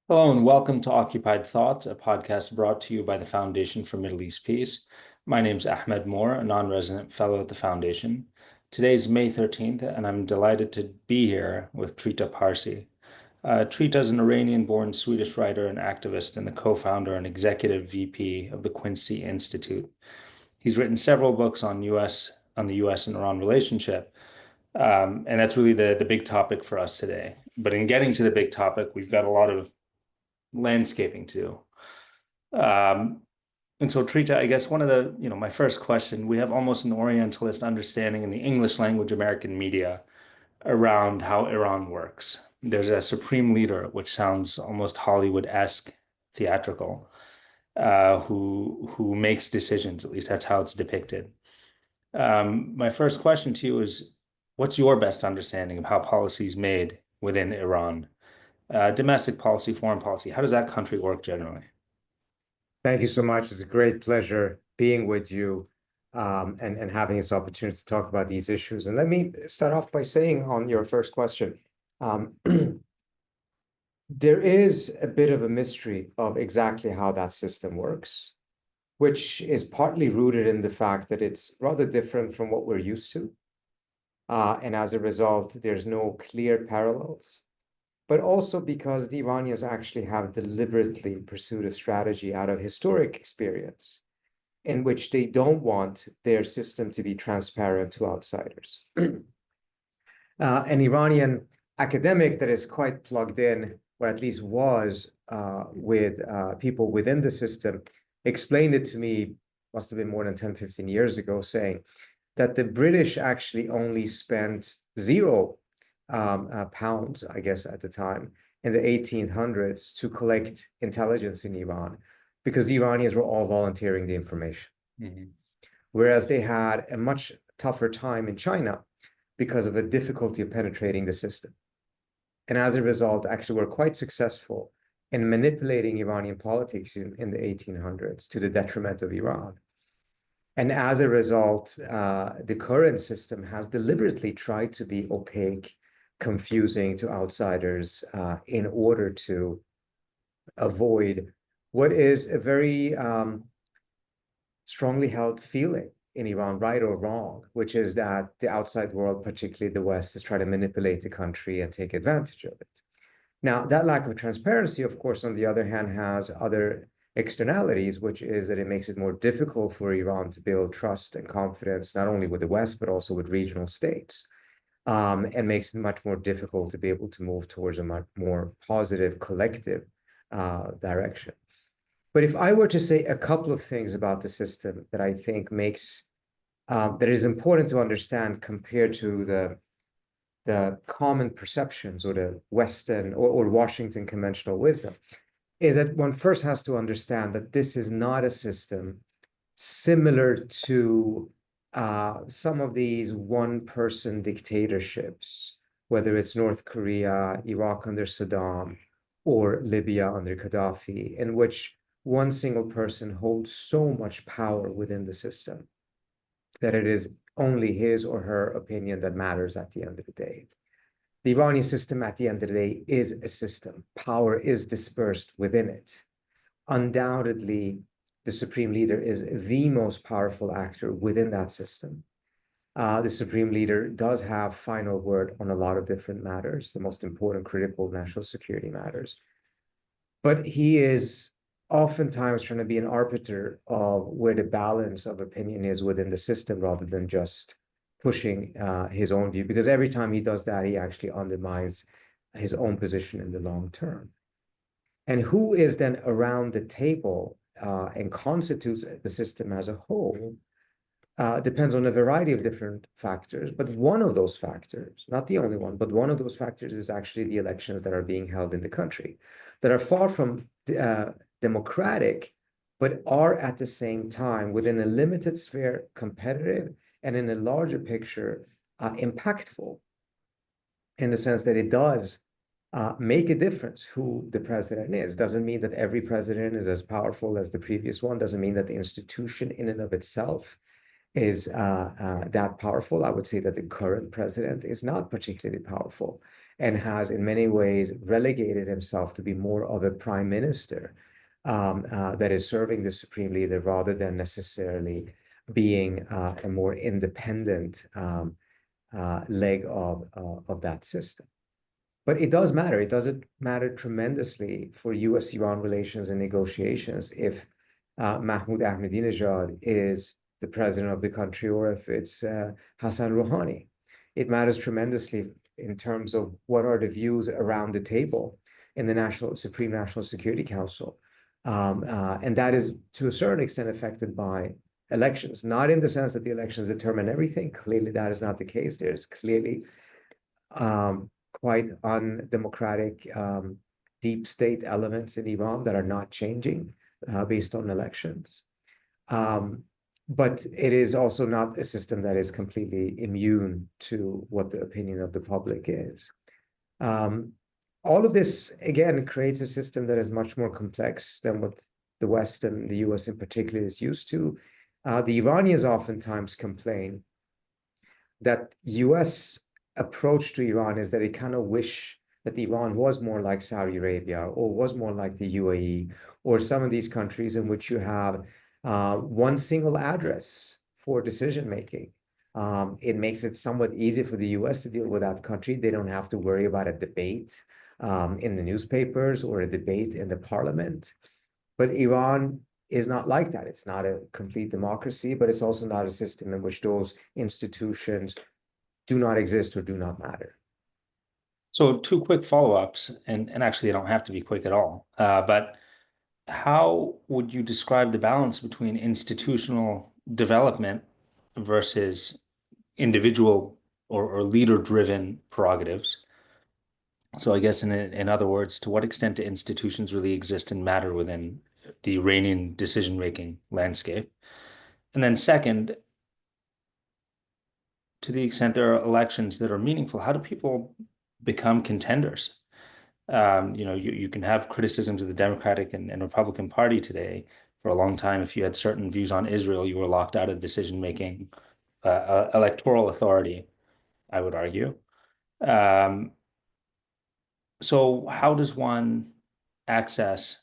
Hello and welcome to Occupied Thoughts, a podcast brought to you by the Foundation for Middle East Peace. My name is Ahmed Moor, a non-resident fellow at the Foundation. Today's May 13th, and I'm delighted to be here with Trita Parsi. Trita is an Iranian-born Swedish writer and activist and the co-founder and executive VP of the Quincy Institute. He's written several books on the US and Iran relationship, and that's really the big topic for us today. But in getting to the big topic, we've got a lot of landscaping too. And so Trita, I guess one of my first question, we have almost an Orientalist understanding in the English language American media around how Iran works. There's a supreme leader, which sounds almost Hollywood-esque, theatrical, who makes decisions. At least that's how it's depicted. My first question to you is, what's your best understanding of how policy is made within Iran? Domestic policy, foreign policy, how does that country work generally? Thank you so much. It's a great pleasure being with you and having this opportunity to talk about these issues. And let me start off by saying on your first question, there is a bit of a mystery of exactly how that system works, which is partly rooted in the fact that it's rather different from what we're used to. And as a result, there's no clear parallels, but also because the Iranians actually have deliberately pursued a strategy out of historic experience in which they don't want their system to be transparent to outsiders. An Iranian academic that is quite plugged in, or at least was, with people within the system, explained it to me, must have been more than 10, 15 years ago, saying that the British actually only spent zero pounds, I guess, at the time, in the 1800s to collect intelligence in Iran, because the Iranians were all volunteering the information. Mm-hmm. Whereas they had a much tougher time in China because of the difficulty of penetrating the system. And as a result, actually were quite successful in manipulating Iranian politics in the 1800s to the detriment of Iran. And as a result, the current system has deliberately tried to be opaque, confusing to outsiders in order to avoid what is a very strongly held feeling in Iran, right or wrong, which is that the outside world, particularly the West, is trying to manipulate the country and take advantage of it. Now, that lack of transparency, of course, on the other hand, has other externalities, which is that it makes it more difficult for Iran to build trust and confidence, not only with the West, but also with regional states, and makes it much more difficult to be able to move towards a much more positive collective direction. But if I were to say a couple of things about the system that I think makes, that is important to understand compared to the common perceptions or the Western or Washington conventional wisdom, is that one first has to understand that this is not a system similar to some of these one-person dictatorships, whether it's North Korea, Iraq under Saddam, or Libya under Gaddafi, in which one single person holds so much power within the system that it is only his or her opinion that matters at the end of the day. The Iranian system at the end of the day is a system. Power is dispersed within it. Undoubtedly, the supreme leader is the most powerful actor within that system. The supreme leader does have final word on a lot of different matters, the most important critical national security matters. But he is oftentimes trying to be an arbiter of where the balance of opinion is within the system rather than just pushing his own view, because every time he does that, he actually undermines his own position in the long term. And who is then around the table and constitutes the system as a whole depends on a variety of different factors. But one of those factors, not the only one, but one of those factors is actually the elections that are being held in the country, that are far from democratic, but are at the same time within a limited sphere competitive and in a larger picture impactful, in the sense that it does make a difference who the president is. Doesn't mean that every president is as powerful as the previous one. Doesn't mean that the institution in and of itself is that powerful. I would say that the current president is not particularly powerful. and has in many ways relegated himself to be more of a prime minister that is serving the supreme leader rather than necessarily being a more independent leg of that system. But it does matter. It doesn't matter tremendously for US-Iran relations and negotiations if Mahmoud Ahmadinejad is the president of the country or if it's Hassan Rouhani. It matters tremendously in terms of what are the views around the table in the Supreme National Security Council. And that is to a certain extent affected by elections, not in the sense that the elections determine everything. Clearly, that is not the case. There's clearly quite undemocratic deep state elements in Iran that are not changing based on elections. But it is also not a system that is completely immune to what the opinion of the public is. All of this, again, creates a system that is much more complex than what the West and the US in particular is used to. The Iranians oftentimes complain that US approach to Iran is that they kind of wish that Iran was more like Saudi Arabia or was more like the UAE or some of these countries in which you have one single address for decision making. It makes it somewhat easy for the US to deal with that country. They don't have to worry about a debate in the newspapers or a debate in the parliament. But Iran is not like that. It's not a complete democracy, but it's also not a system in which those institutions do not exist or do not matter. So two quick follow-ups, and actually they don't have to be quick at all. But how would you describe the balance between institutional development versus individual or leader-driven prerogatives? So I guess in other words, to what extent do institutions really exist and matter within the Iranian decision-making landscape? And then second, to the extent there are elections that are meaningful, how do people become contenders? You can have criticisms of the Democratic and Republican Party today. For a long time, if you had certain views on Israel, you were locked out of decision-making, electoral authority, I would argue. So how does one access,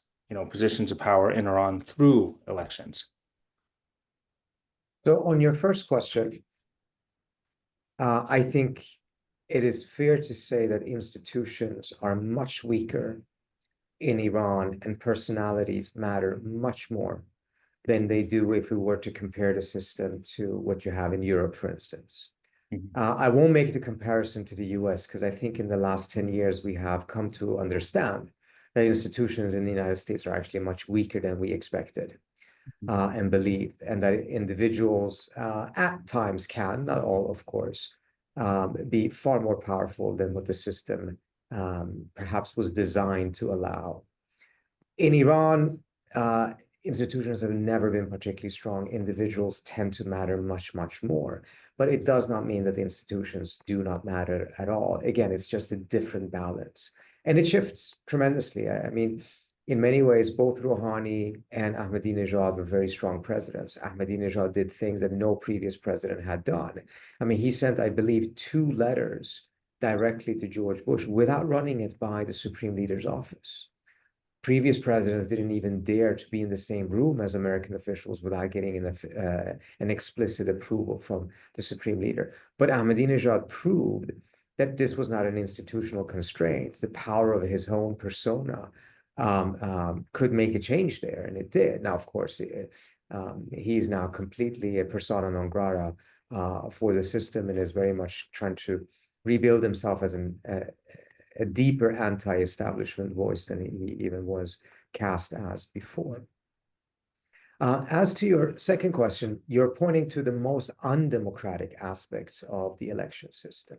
positions of power in Iran through elections? So on your first question, I think it is fair to say that institutions are much weaker in Iran and personalities matter much more than they do if we were to compare the system to what you have in Europe, for instance. I won't make the comparison to the US because I think in the last 10 years, we have come to understand that institutions in the United States are actually much weaker than we expected and believed, and that individuals at times can, not all, of course, be far more powerful than what the system perhaps was designed to allow. In Iran, institutions have never been particularly strong. Individuals tend to matter much, much more. But it does not mean that the institutions do not matter at all. Again, it's just a different balance. And it shifts tremendously. I mean, in many ways, both Rouhani and Ahmadinejad were very strong presidents. Ahmadinejad did things that no previous president had done. I mean, he sent, I believe, 2 letters directly to George Bush without running it by the Supreme Leader's office. Previous presidents didn't even dare to be in the same room as American officials without getting an explicit approval from the Supreme Leader. But Ahmadinejad proved that this was not an institutional constraint. The power of his own persona could make a change there, and it did. Now, of course, he's now completely a persona non grata for the system and is very much trying to rebuild himself as a deeper anti-establishment voice than he even was cast as before. As to your second question, you're pointing to the most undemocratic aspects of the election system,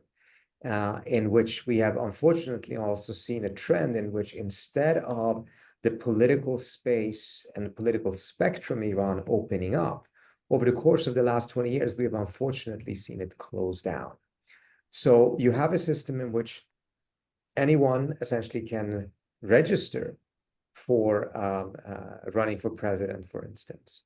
in which we have unfortunately also seen a trend in which instead of the political space and the political spectrum in Iran opening up, over the course of the last 20 years, we have unfortunately seen it close down. So you have a system in which anyone essentially can register for running for president, for instance.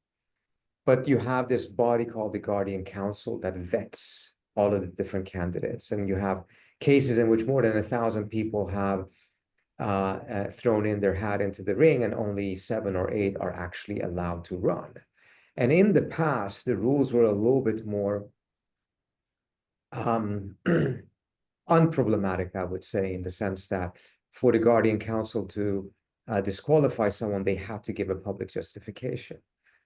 But you have this body called the Guardian Council that vets all of the different candidates. And you have cases in which more than 1,000 people have thrown in their hat into the ring, and only 7 or 8 are actually allowed to run. And in the past, the rules were a little bit more unproblematic, I would say, in the sense that for the Guardian Council to disqualify someone, they had to give a public justification.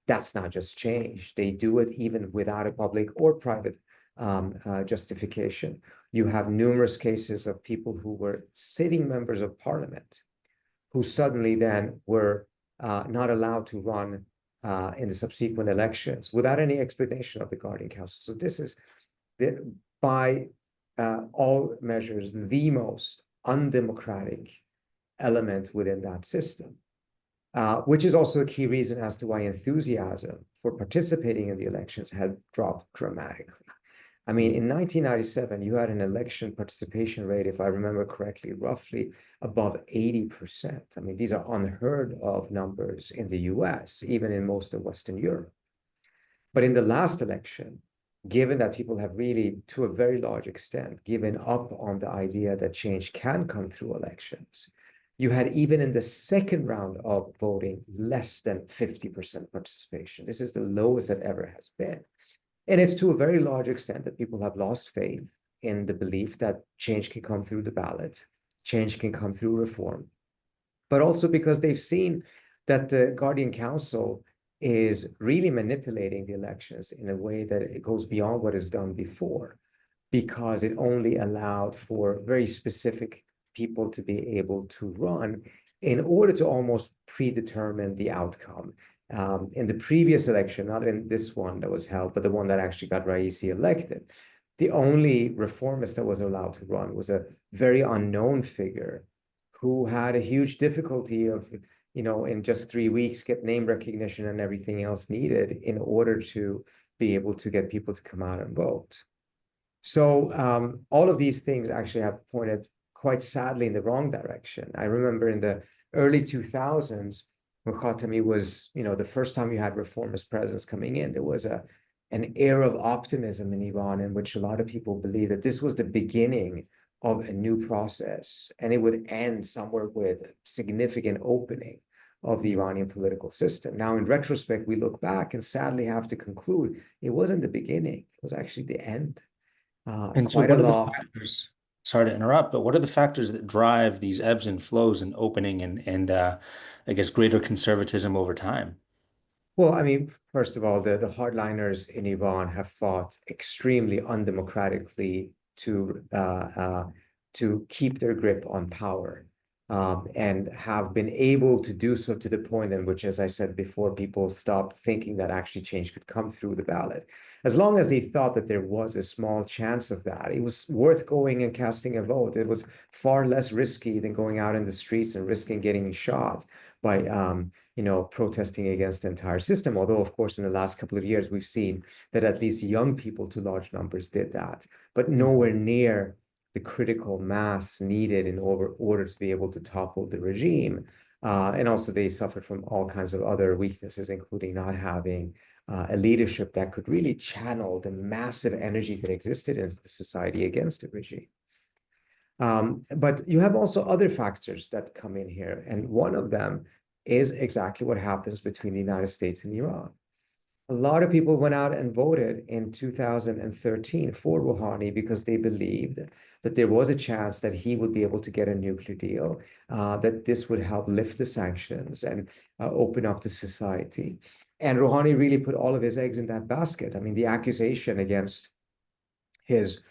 That's not just changed. They do it even without a public or private justification. You have numerous cases of people who were sitting members of parliament who suddenly then were not allowed to run in the subsequent elections without any explanation of the Guardian Council. So this is, by all measures, the most undemocratic element within that system, which is also a key reason as to why enthusiasm for participating in the elections had dropped dramatically. I mean, in 1997, you had an election participation rate, if I remember correctly, roughly above 80%. I mean, these are unheard of numbers in the US, even in most of Western Europe. But in the last election, given that people have really, to a very large extent, given up on the idea that change can come through elections, you had, even in the second round of voting, less than 50% participation. This is the lowest that ever has been. And it's to a very large extent that people have lost faith in the belief that change can come through the ballot, change can come through reform, but also because they've seen that the Guardian Council is really manipulating the elections in a way that it goes beyond what is done before, because it only allowed for very specific people to be able to run in order to almost predetermine the outcome. In the previous election, not in this one that was held, but the one that actually got Raisi elected, the only reformist that was allowed to run was a very unknown figure who had a huge difficulty of, in just 3 weeks, get name recognition and everything else needed in order to be able to get people to come out and vote. So all of these things actually have pointed quite sadly in the wrong direction. I remember in the early 2000s, when Khatami was, the first time you had reformist presence coming in, there was an air of optimism in Iran in which a lot of people believed that this was the beginning of a new process, and it would end somewhere with significant opening of the Iranian political system. Now, in retrospect, we look back and sadly have to conclude it wasn't the beginning, it was actually the end. And so Quite a what are the lot. factors, sorry to interrupt, but what are the factors that drive these ebbs and flows and opening and I guess greater conservatism over time? Well, I mean, first of all, the hardliners in Iran have fought extremely undemocratically to keep their grip on power, and have been able to do so to the point in which, as I said before, people stopped thinking that actually change could come through the ballot. As long as they thought that there was a small chance of that, it was worth going and casting a vote. It was far less risky than going out in the streets and risking getting shot by protesting against the entire system. Although, of course, in the last couple of years, we've seen that at least young people to large numbers did that, but nowhere near the critical mass needed in order to be able to topple the regime. And also they suffered from all kinds of other weaknesses, including not having a leadership that could really channel the massive energy that existed in the society against the regime. But you have also other factors that come in here. And one of them is exactly what happens between the United States and Iran. A lot of people went out and voted in 2013 for Rouhani because they believed that there was a chance that he would be able to get a nuclear deal, that this would help lift the sanctions and open up the society. And Rouhani really put all of his eggs in that basket. I mean, the accusation against his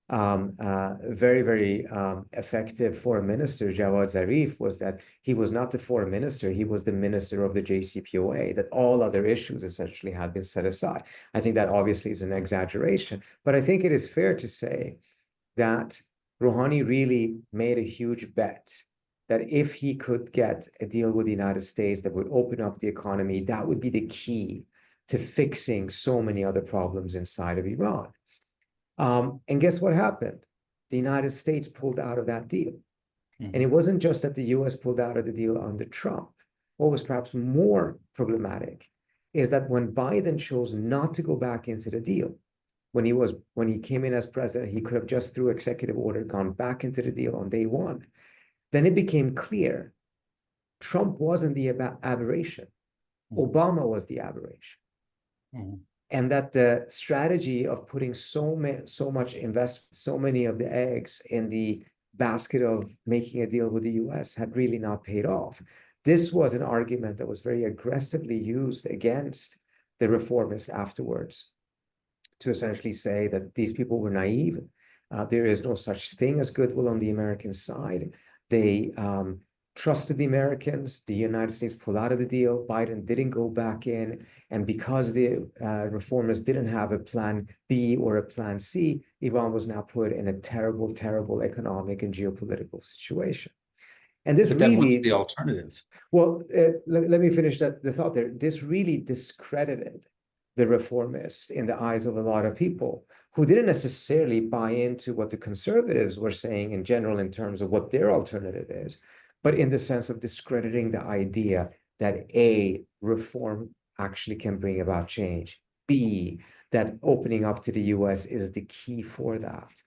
very, very effective foreign minister, Jawad Zarif, was that he was not the foreign minister, he was the minister of the JCPOA, that all other issues essentially had been set aside. I think that obviously is an exaggeration, but I think it is fair to say that Rouhani really made a huge bet that if he could get a deal with the United States that would open up the economy, that would be the key to fixing so many other problems inside of Iran. And guess what happened? The United States pulled out of that deal. And it wasn't just that the US pulled out of the deal under Trump. What was perhaps more problematic is that when Biden chose not to go back into the deal, when he came in as president, he could have just through executive order gone back into the deal on day one. Then it became clear Trump wasn't the aberration. Obama was the aberration. And that the strategy of putting so much investment, so many of the eggs in the basket of making a deal with the US had really not paid off. This was an argument that was very aggressively used against the reformists afterwards to essentially say that these people were naive. There is no such thing as goodwill on the American side. They trusted the Americans. The United States pulled out of the deal. Biden didn't go back in. And because the reformers didn't have a plan B or a plan C, Iran was now put in a terrible, terrible economic and geopolitical situation. And this But then what's really, the alternative? well, let me finish the thought there. This really discredited the reformists in the eyes of a lot of people who didn't necessarily buy into what the conservatives were saying in general in terms of what their alternative is, but in the sense of discrediting the idea that A, reform actually can bring about change, B, that opening up to the US is the key for that.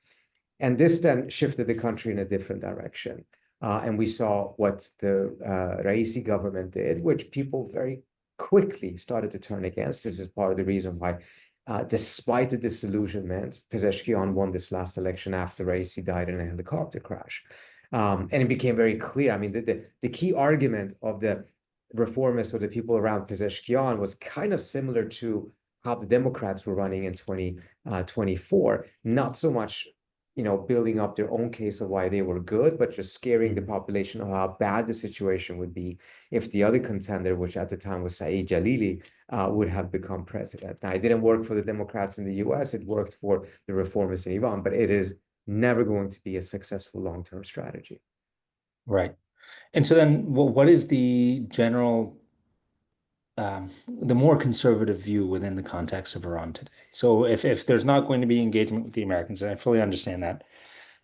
And this then shifted the country in a different direction. And we saw what the Raisi government did, which people very quickly started to turn against. This is part of the reason why, despite the disillusionment, Pezeshkian won this last election after Raisi died in a helicopter crash. And it became very clear. I mean, the key argument of the reformists or the people around Pezeshkian was kind of similar to how the Democrats were running in 2024, not so much building up their own case of why they were good, but just scaring the population of how bad the situation would be if the other contender, which at the time was Saeed Jalili, would have become president. Now, it didn't work for the Democrats in the US, it worked for the reformists in Iran, but it is never going to be a successful long-term strategy. Right. And so then what is the general, the more conservative view within the context of Iran today? So if there's not going to be engagement with the Americans, and I fully understand that,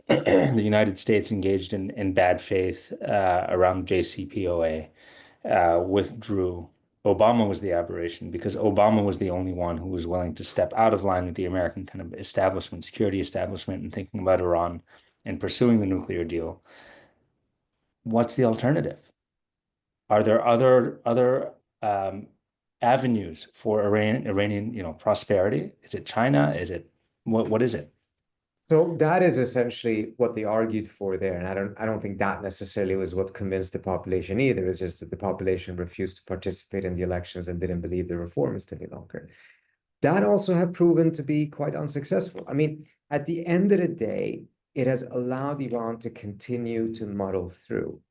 the United States engaged in bad faith around the JCPOA, withdrew. Obama was the aberration because Obama was the only one who was willing to step out of line with the American kind of establishment, security establishment, and thinking about Iran and pursuing the nuclear deal. What's the alternative? Are there other avenues for Iranian, prosperity? Is it China? Is it what is it? So that is essentially what they argued for there. And I don't think that necessarily was what convinced the population either. It's just that the population refused to participate in the elections and didn't believe the reformists any longer. That also have proven to be quite unsuccessful. I mean, at the end of the day, it has allowed Iran to continue to muddle through.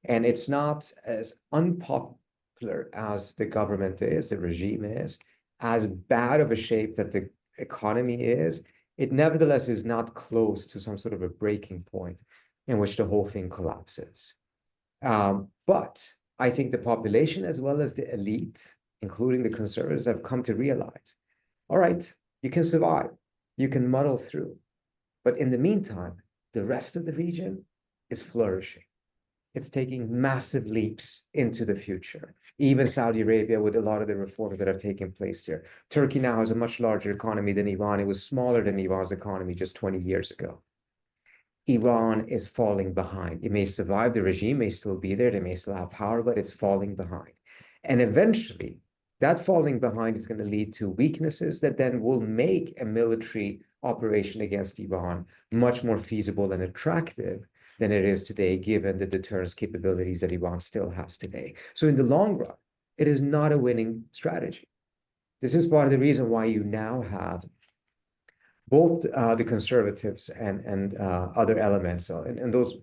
And it's not as unpopular as the government is, the regime is, as bad of a shape that the economy is. It nevertheless is not close to some sort of a breaking point in which the whole thing collapses. But I think the population as well as the elite, including the conservatives, have come to realize, all right, you can survive, you can muddle through. But in the meantime, the rest of the region is flourishing. It's taking massive leaps into the future. Even Saudi Arabia, with a lot of the reforms that have taken place there. Turkey now has a much larger economy than Iran. It was smaller than Iran's economy just 20 years ago. Iran is falling behind. It may survive, the regime may still be there, they may still have power, but it's falling behind. And eventually, that falling behind is going to lead to weaknesses that then will make a military operation against Iran much more feasible and attractive than it is today, given the deterrence capabilities that Iran still has today. So in the long run, it is not a winning strategy. This is part of the reason why you now have both the conservatives and other elements, and those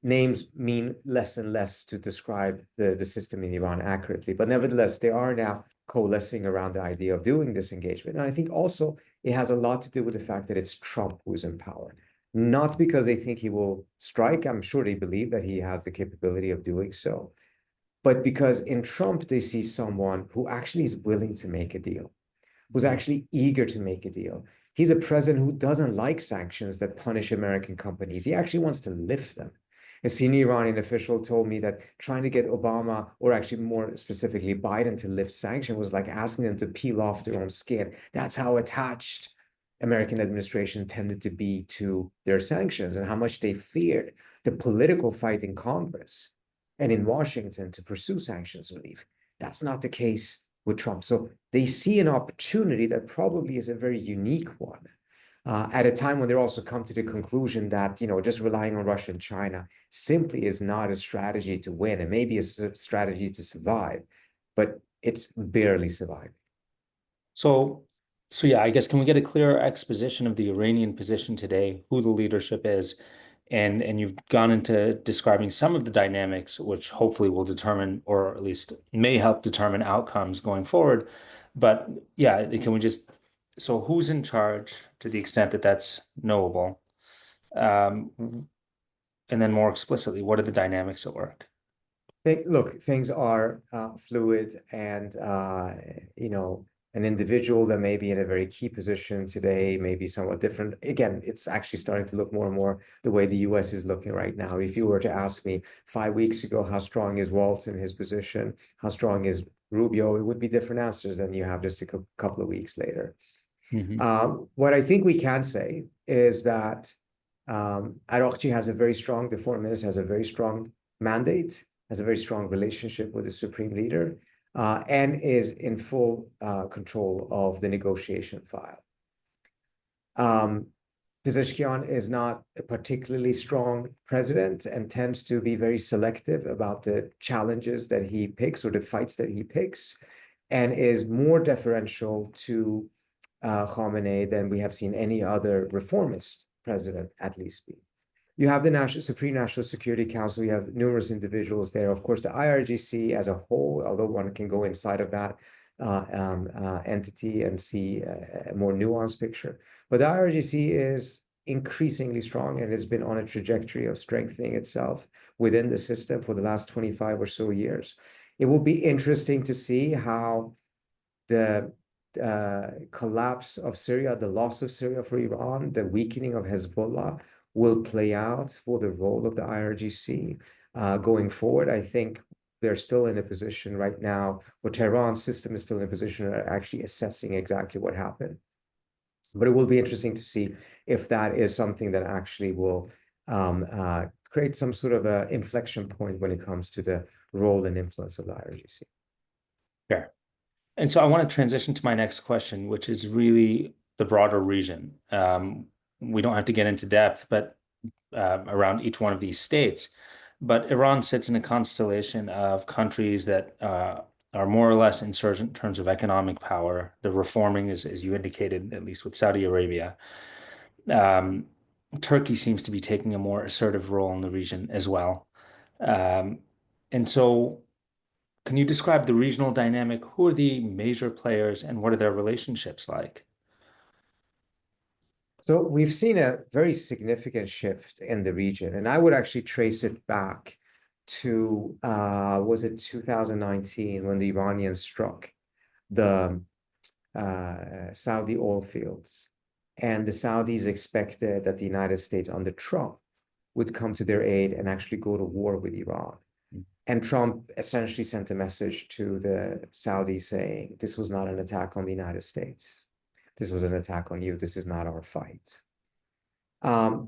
names mean less and less to describe the system in Iran accurately. But nevertheless, they are now coalescing around the idea of doing this engagement. And I think also it has a lot to do with the fact that it's Trump who's in power. Not because they think he will strike. I'm sure they believe that he has the capability of doing so. But because in Trump, they see someone who actually is willing to make a deal, who's actually eager to make a deal. He's a president who doesn't like sanctions that punish American companies. He actually wants to lift them. A senior Iranian official told me that trying to get Obama, or actually more specifically Biden, to lift sanctions was like asking them to peel off their own skin. That's how attached American administration tended to be to their sanctions and how much they feared the political fight in Congress and in Washington to pursue sanctions relief. That's not the case with Trump. So they see an opportunity that probably is a very unique one at a time when they're also come to the conclusion that, just relying on Russia and China simply is not a strategy to win. It may be a strategy to survive, but it's barely surviving. So, yeah, I guess can we get a clearer exposition of the Iranian position today, who the leadership is, and you've gone into describing some of the dynamics, which hopefully will determine, or at least may help determine outcomes going forward. But yeah, can we just, so who's in charge to the extent that that's knowable? Um, and then more explicitly, what are the dynamics at work? Look, things are fluid, and an individual that may be in a very key position today may be somewhat different. Again, it's actually starting to look more and more the way the US is looking right now. If you were to ask me 5 weeks ago, how strong is Waltz in his position, how strong is Rubio, it would be different answers than you have just a couple of weeks later. What I think we can say is that Araghchi has a very strong, the foreign minister has a very strong mandate, has a very strong relationship with the supreme leader, and is in full control of the negotiation file. Pezeshkian is not a particularly strong president and tends to be very selective about the challenges that he picks or the fights that he picks, and is more deferential to Khamenei than we have seen any other reformist president at least be. You have the Supreme National Security Council. You have numerous individuals there. Of course, the IRGC as a whole, although one can go inside of that entity and see a more nuanced picture. But the IRGC is increasingly strong and has been on a trajectory of strengthening itself within the system for the last 25 or so years. It will be interesting to see how the collapse of Syria, the loss of Syria for Iran, the weakening of Hezbollah will play out for the role of the IRGC going forward. I think they're still in a position right now, or Tehran's system is still in a position of actually assessing exactly what happened. But it will be interesting to see if that is something that actually will create some sort of an inflection point when it comes to the role and influence of the IRGC. Sure. And so I want to transition to my next question, which is really the broader region. We don't have to get into depth, but around each one of these states. But Iran sits in a constellation of countries that are more or less insurgent in terms of economic power. The reforming is, as you indicated, at least with Saudi Arabia. Turkey seems to be taking a more assertive role in the region as well. And so, can you describe the regional dynamic? Who are the major players and what are their relationships like? So we've seen a very significant shift in the region, and I would actually trace it back to, was it 2019 when the Iranians struck the Saudi oil fields, and the Saudis expected that the United States under Trump would come to their aid and actually go to war with Iran. And Trump essentially sent a message to the Saudis saying, this was not an attack on the United States. This was an attack on you. This is not our fight.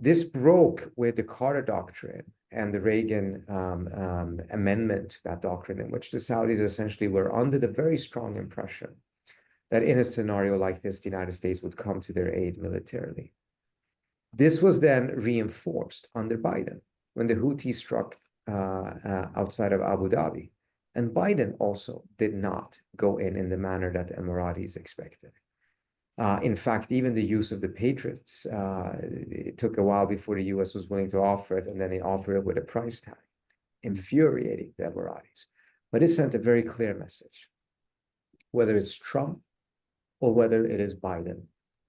This broke with the Carter Doctrine and the Reagan amendment to that doctrine, in which the Saudis essentially were under the very strong impression that in a scenario like this, the United States would come to their aid militarily. This was then reinforced under Biden when the Houthis struck outside of Abu Dhabi. And Biden also did not go in the manner that the Emiratis expected. In fact, even the use of the Patriots, it took a while before the US was willing to offer it, and then they offered it with a price tag, infuriating the Emiratis. But it sent a very clear message. Whether it's Trump or whether it is Biden,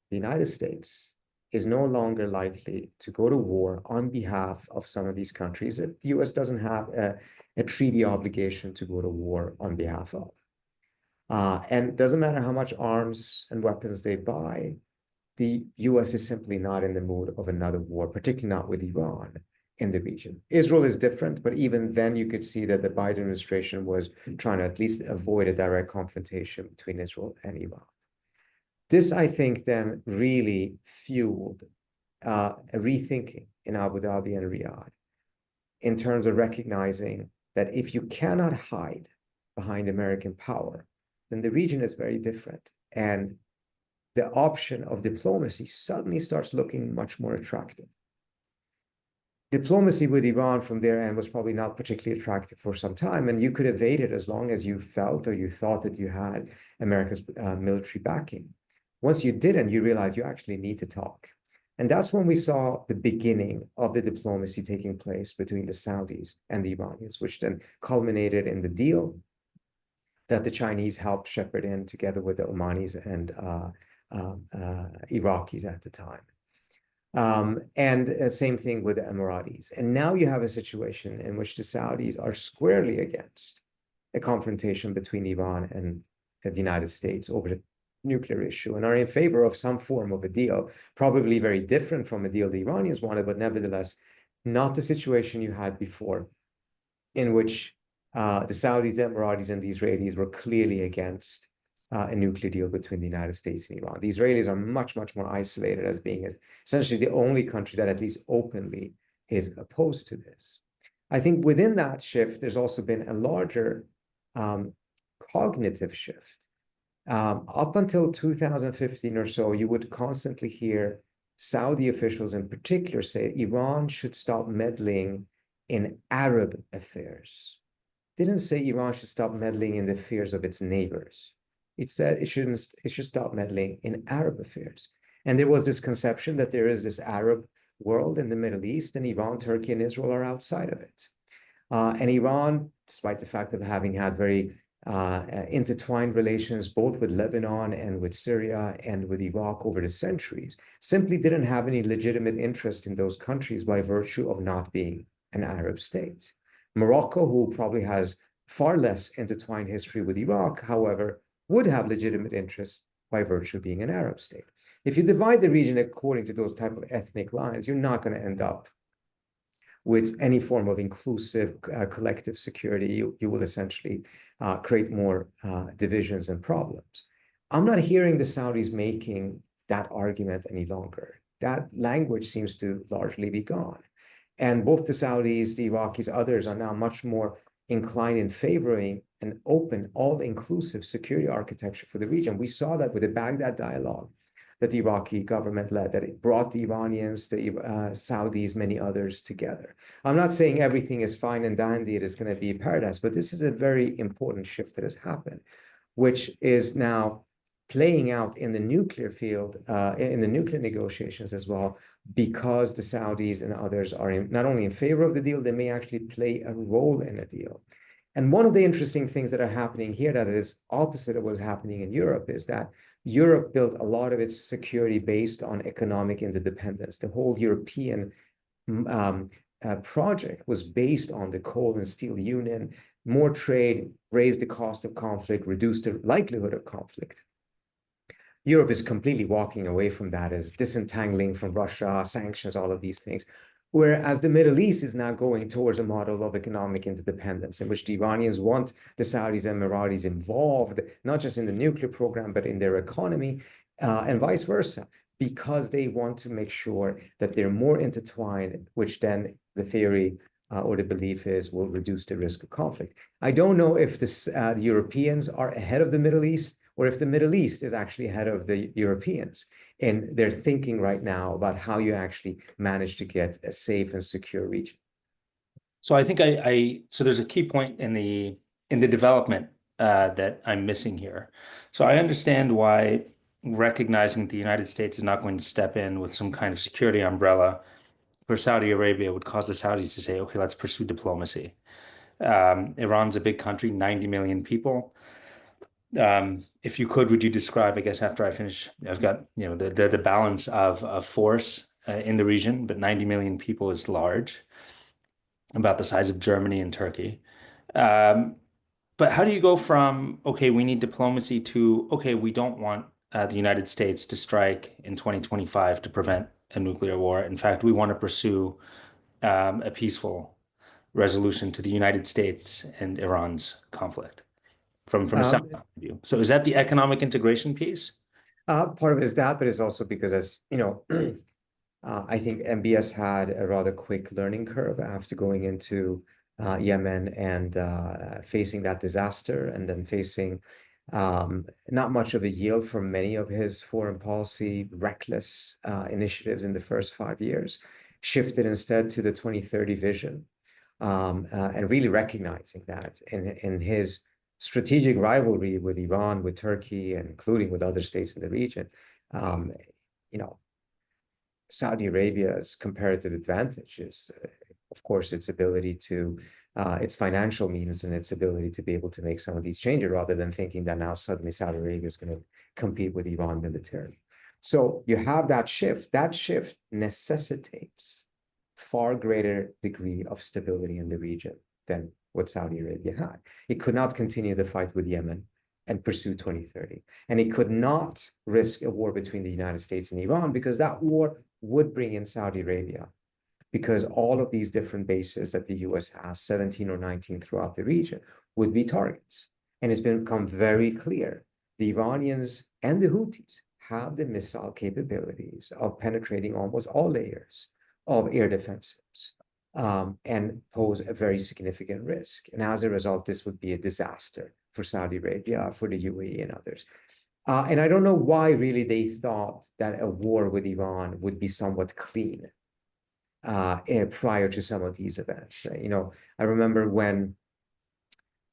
the United States is no longer likely to go to war on behalf of some of these countries that the US doesn't have a treaty obligation to go to war on behalf of. And it doesn't matter how much arms and weapons they buy, the US is simply not in the mood of another war, particularly not with Iran in the region. Israel is different, but even then you could see that the Biden administration was trying to at least avoid a direct confrontation between Israel and Iran. This, I think, then really fueled a rethinking in Abu Dhabi and Riyadh in terms of recognizing that if you cannot hide behind American power, then the region is very different. And the option of diplomacy suddenly starts looking much more attractive. Diplomacy with Iran from their end was probably not particularly attractive for some time, and you could evade it as long as you felt or you thought that you had America's military backing. Once you didn't, you realize you actually need to talk. And that's when we saw the beginning of the diplomacy taking place between the Saudis and the Iranians, which then culminated in the deal that the Chinese helped shepherd in together with the Omanis and Iraqis at the time. And same thing with the Emiratis. And now you have a situation in which the Saudis are squarely against a confrontation between Iran and the United States over the nuclear issue and are in favor of some form of a deal, probably very different from a deal the Iranians wanted, but nevertheless, not the situation you had before, in which the Saudis, the Emiratis, and the Israelis were clearly against a nuclear deal between the United States and Iran. The Israelis are much, much more isolated as being essentially the only country that at least openly is opposed to this. I think within that shift, there's also been a larger cognitive shift. Up until 2015 or so, you would constantly hear Saudi officials in particular say Iran should stop meddling in Arab affairs. Didn't say Iran should stop meddling in the affairs of its neighbors. It said it should stop meddling in Arab affairs. And there was this conception that there is this Arab world in the Middle East, and Iran, Turkey, and Israel are outside of it. And Iran, despite the fact of having had very intertwined relations both with Lebanon and with Syria and with Iraq over the centuries, simply didn't have any legitimate interest in those countries by virtue of not being an Arab state. Morocco, who probably has far less intertwined history with Iraq, however, would have legitimate interests by virtue of being an Arab state. If you divide the region according to those type of ethnic lines, you're not going to end up with any form of inclusive collective security. You will essentially create more divisions and problems. I'm not hearing the Saudis making that argument any longer. That language seems to largely be gone. And both the Saudis, the Iraqis, others are now much more inclined in favoring an open, all-inclusive security architecture for the region. We saw that with the Baghdad dialogue that the Iraqi government led, that it brought the Iranians, the Saudis, many others together. I'm not saying everything is fine and dandy, it is going to be a paradise, but this is a very important shift that has happened, which is now playing out in the nuclear field, in the nuclear negotiations as well, because the Saudis and others are not only in favor of the deal, they may actually play a role in the deal. And one of the interesting things that are happening here that is opposite of what's happening in Europe is that Europe built a lot of its security based on economic interdependence. The whole European project was based on the coal and steel union. More trade raised the cost of conflict, reduced the likelihood of conflict. Europe is completely walking away from that, as disentangling from Russia, sanctions, all of these things. Whereas the Middle East is now going towards a model of economic interdependence in which the Iranians want the Saudis and Emiratis involved, not just in the nuclear program, but in their economy, and vice versa, because they want to make sure that they're more intertwined, which then the theory or the belief is will reduce the risk of conflict. I don't know if the Europeans are ahead of the Middle East or if the Middle East is actually ahead of the Europeans in their thinking right now about how you actually manage to get a safe and secure region. So I think so there's a key point in the development that I'm missing here. So I understand why recognizing the United States is not going to step in with some kind of security umbrella for Saudi Arabia would cause the Saudis to say, okay, let's pursue diplomacy. Iran's a big country, 90 million people. If you could, would you describe, I guess after I finish, I've got, the balance of force in the region, but 90 million people is large, about the size of Germany and Turkey. But how do you go from, okay, we need diplomacy to, okay, we don't want the United States to strike in 2025 to prevent a nuclear war. In fact, we want to pursue a peaceful resolution to the United States and Iran's conflict from a Saudi point of view. So is that the economic integration piece? Part of it is that, but it's also because, as you know, I think MBS had a rather quick learning curve after going into Yemen and facing that disaster, and then facing not much of a yield from many of his foreign policy reckless initiatives in the first 5 years, shifted instead to the 2030 vision, and really recognizing that in his strategic rivalry with Iran, with Turkey, and including with other states in the region, you know, Saudi Arabia's comparative advantage is, of course, its ability to, its financial means and its ability to be able to make some of these changes, rather than thinking that now suddenly Saudi Arabia is going to compete with Iran militarily. So you have that shift. That shift necessitates far greater degree of stability in the region than what Saudi Arabia had. It could not continue the fight with Yemen and pursue 2030. And it could not risk a war between the United States and Iran, because that war would bring in Saudi Arabia, because all of these different bases that the US has, 17 or 19 throughout the region, would be targets. And it's become very clear the Iranians and the Houthis have the missile capabilities of penetrating almost all layers of air defenses, and pose a very significant risk. And as a result, this would be a disaster for Saudi Arabia, for the UAE, and others. And I don't know why really they thought that a war with Iran would be somewhat clean prior to some of these events. I remember when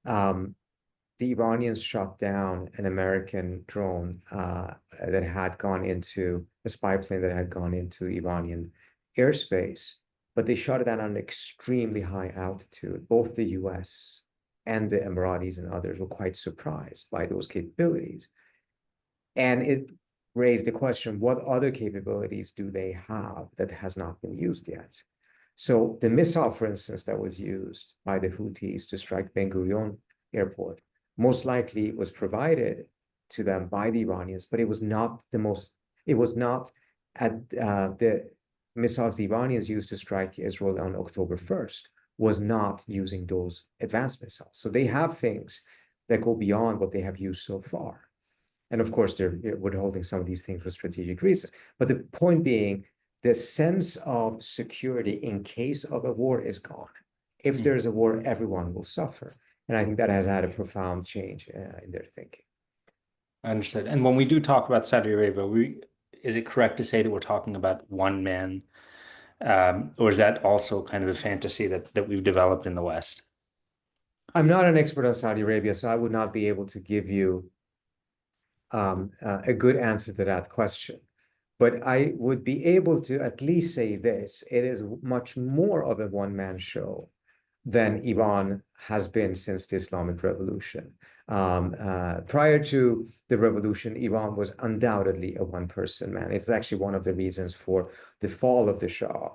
the Iranians shot down an American drone that had gone into a spy plane that had gone into Iranian airspace, but they shot it at an extremely high altitude. Both the US and the Emiratis and others were quite surprised by those capabilities. And it raised the question, what other capabilities do they have that has not been used yet? So the missile, for instance, that was used by the Houthis to strike Ben Gurion airport, most likely was provided to them by the Iranians, but it was not at the missiles the Iranians used to strike Israel on October 1st was not using those advanced missiles. So they have things that go beyond what they have used so far. And of course, they're withholding some of these things for strategic reasons. But the point being, the sense of security in case of a war is gone. If there is a war, everyone will suffer. And I think that has had a profound change in their thinking. I understood. And when we do talk about Saudi Arabia, is it correct to say that we're talking about one man? Or is that also kind of a fantasy that we've developed in the West? I'm not an expert on Saudi Arabia, so I would not be able to give you a good answer to that question. But I would be able to at least say this: it is much more of a one-man show than Iran has been since the Islamic Revolution. Prior to the revolution, Iran was undoubtedly a one-person man. It's actually one of the reasons for the fall of the Shah,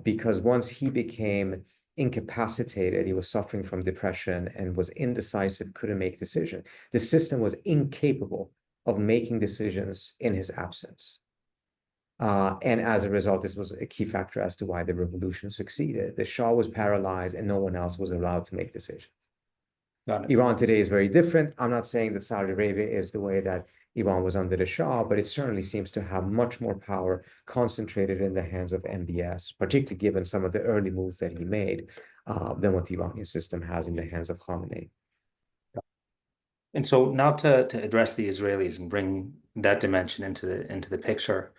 because once he became incapacitated, he was suffering from depression and was indecisive, couldn't make decisions. The system was incapable of making decisions in his absence. And as a result, this was a key factor as to why the revolution succeeded. The Shah was paralyzed and no one else was allowed to make decisions. Iran today is very different. I'm not saying that Saudi Arabia is the way that Iran was under the Shah, but it certainly seems to have much more power concentrated in the hands of MBS, particularly given some of the early moves that he made, than what the Iranian system has in the hands of Khamenei. And so now to address the Israelis and bring that dimension into the picture,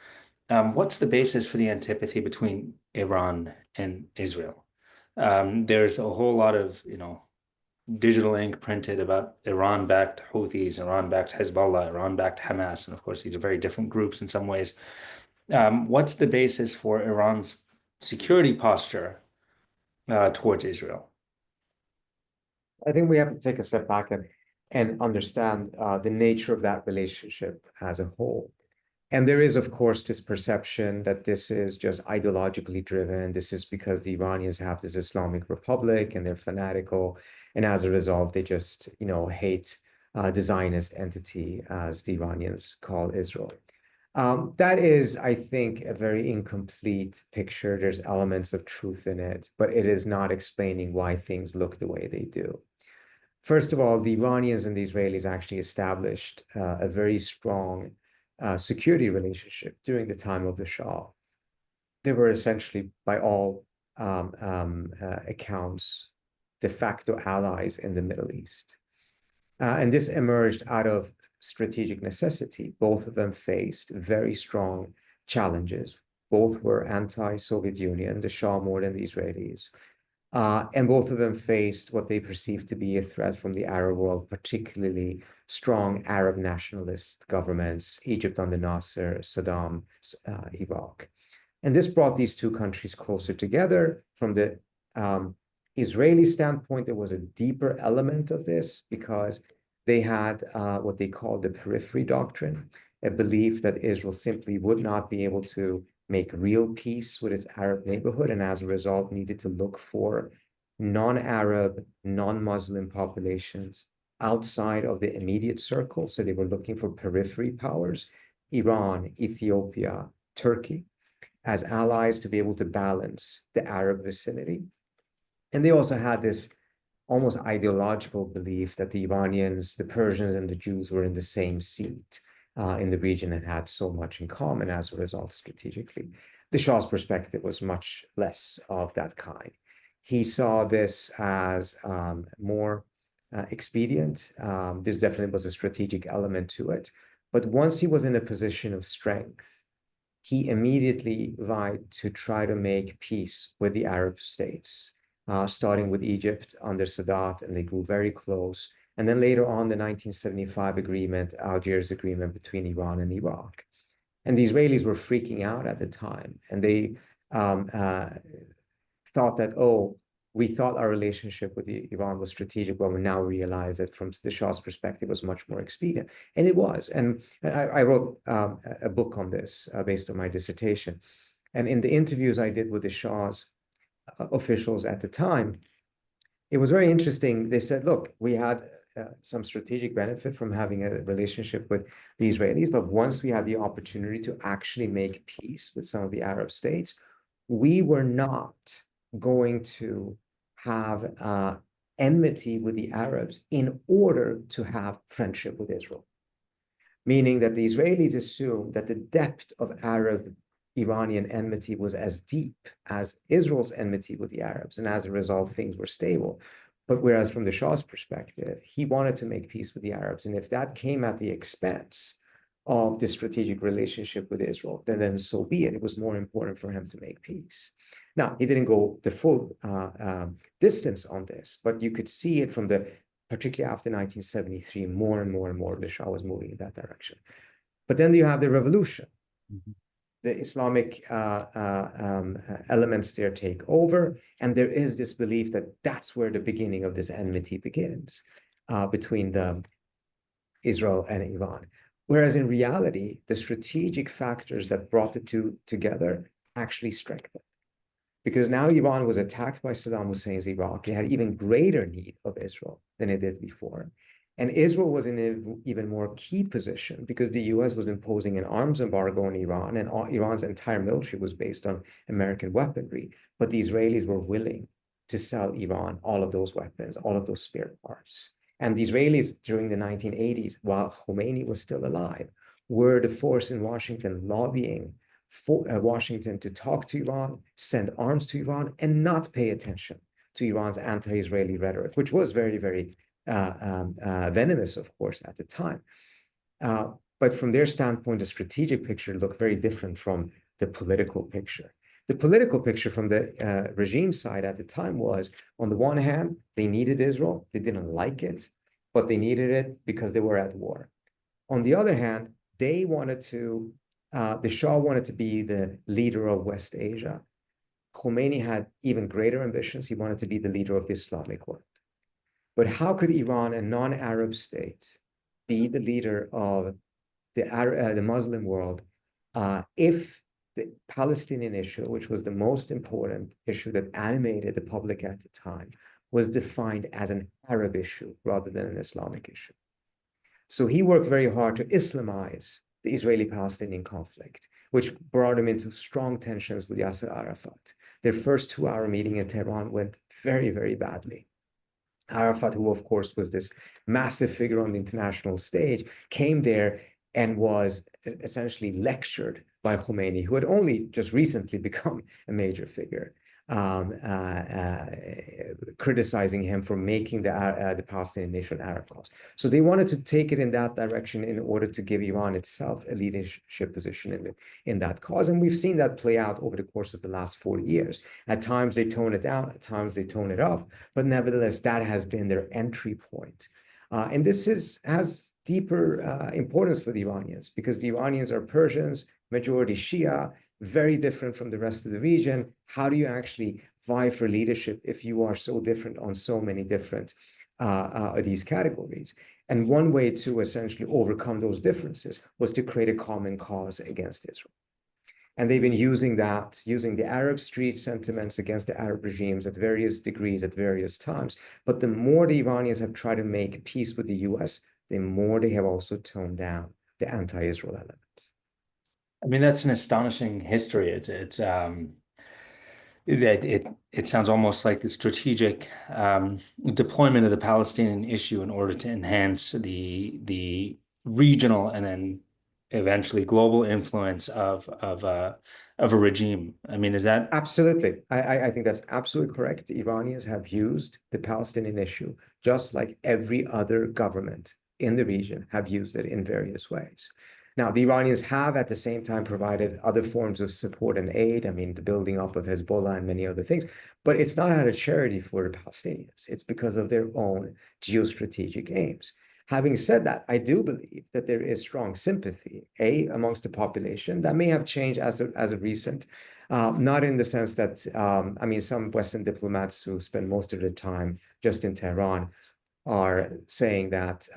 what's the basis for the antipathy between Iran and Israel? There's a whole lot of, digital ink printed about Iran-backed Houthis, Iran-backed Hezbollah, Iran-backed Hamas, and of course these are very different groups in some ways. What's the basis for Iran's security posture towards Israel? I think we have to take a step back and understand the nature of that relationship as a whole. And there is, of course, this perception that this is just ideologically driven. This is because the Iranians have this Islamic Republic and they're fanatical. And as a result, they just, hate the Zionist entity, as the Iranians call Israel. That is, I think, a very incomplete picture. There's elements of truth in it, but it is not explaining why things look the way they do. First of all, the Iranians and the Israelis actually established a very strong security relationship during the time of the Shah. They were essentially, by all accounts, de facto allies in the Middle East. And this emerged out of strategic necessity. Both of them faced very strong challenges. Both were anti-Soviet Union, the Shah more than the Israelis. And both of them faced what they perceived to be a threat from the Arab world, particularly strong Arab nationalist governments, Egypt under Nasser, Saddam, Iraq. And this brought these two countries closer together. From the Israeli standpoint, there was a deeper element of this because they had what they called the periphery doctrine, a belief that Israel simply would not be able to make real peace with its Arab neighborhood, and as a result needed to look for non-Arab, non-Muslim populations outside of the immediate circle. So they were looking for periphery powers, Iran, Ethiopia, Turkey, as allies to be able to balance the Arab vicinity. And they also had this almost ideological belief that the Iranians, the Persians, and the Jews were in the same seat in the region and had so much in common as a result strategically. The Shah's perspective was much less of that kind. He saw this as more expedient. There definitely was a strategic element to it. But once he was in a position of strength, he immediately vied to try to make peace with the Arab states, starting with Egypt under Sadat, and they grew very close. And then later on, the 1975 agreement, Algiers agreement between Iran and Iraq. And the Israelis were freaking out at the time. And they thought that, oh, we thought our relationship with Iran was strategic, but we now realize that from the Shah's perspective, it was much more expedient. And it was. And I wrote a book on this based on my dissertation. And in the interviews I did with the Shah's officials at the time, it was very interesting. They said, look, we had some strategic benefit from having a relationship with the Israelis, but once we had the opportunity to actually make peace with some of the Arab states, we were not going to have enmity with the Arabs in order to have friendship with Israel. Meaning that the Israelis assumed that the depth of Arab-Iranian enmity was as deep as Israel's enmity with the Arabs, and as a result, things were stable. But whereas from the Shah's perspective, he wanted to make peace with the Arabs, and if that came at the expense of the strategic relationship with Israel, then so be it. It was more important for him to make peace. Now, he didn't go the full distance on this, but you could see it from particularly after 1973, more and more, the Shah was moving in that direction. But then you have the revolution. Mm-hmm. The Islamic elements there take over, and there is this belief that that's where the beginning of this enmity begins between Israel and Iran. Whereas in reality, the strategic factors that brought the two together actually strengthened. Because now Iran was attacked by Saddam Hussein's Iraq. It had even greater need of Israel than it did before. And Israel was in an even more key position because the US was imposing an arms embargo on Iran, and Iran's entire military was based on American weaponry. But the Israelis were willing to sell Iran all of those weapons, all of those spare parts. And the Israelis during the 1980s, while Khomeini was still alive, were the force in Washington lobbying for Washington to talk to Iran, send arms to Iran, and not pay attention to Iran's anti-Israeli rhetoric, which was very, very venomous, of course, at the time. But from their standpoint, the strategic picture looked very different from the political picture. The political picture from the regime side at the time was, on the one hand, they needed Israel. They didn't like it, but they needed it because they were at war. On the other hand, they wanted to, the Shah wanted to be the leader of West Asia. Khomeini had even greater ambitions. He wanted to be the leader of the Islamic world. But how could Iran, a non-Arab state, be the leader of the Muslim world if the Palestinian issue, which was the most important issue that animated the public at the time, was defined as an Arab issue rather than an Islamic issue? So he worked very hard to Islamize the Israeli-Palestinian conflict, which brought him into strong tensions with Yasser Arafat. Their first 2-hour meeting in Tehran went very, very badly. Arafat, who of course was this massive figure on the international stage, came there and was essentially lectured by Khomeini, who had only just recently become a major figure, um, uh, uh, criticizing him for making the Palestinian nation Arab cause. So they wanted to take it in that direction in order to give Iran itself a leadership position in that cause. And we've seen that play out over the course of the last 40 years. At times they tone it down, at times they tone it up, but nevertheless, that has been their entry point. And this has deeper importance for the Iranians because the Iranians are Persians, majority Shia, very different from the rest of the region. How do you actually vie for leadership if you are so different on so many different these categories? And one way to essentially overcome those differences was to create a common cause against Israel. And they've been using that, using the Arab street sentiments against the Arab regimes at various degrees at various times. But the more the Iranians have tried to make peace with the US, the more they have also toned down the anti-Israel element. I mean, that's an astonishing history. It sounds almost like the strategic deployment of the Palestinian issue in order to enhance the regional and then eventually global influence of a regime. I mean, is that Absolutely. I think that's absolutely correct. The Iranians have used the Palestinian issue just like every other government in the region have used it in various ways. Now, the Iranians have at the same time provided other forms of support and aid. I mean, the building up of Hezbollah and many other things, but it's not out of charity for the Palestinians. It's because of their own geostrategic aims. Having said that, I do believe that there is strong sympathy, amongst the population that may have changed as of recent. Not in the sense that, I mean, some Western diplomats who spend most of their time just in Tehran are saying that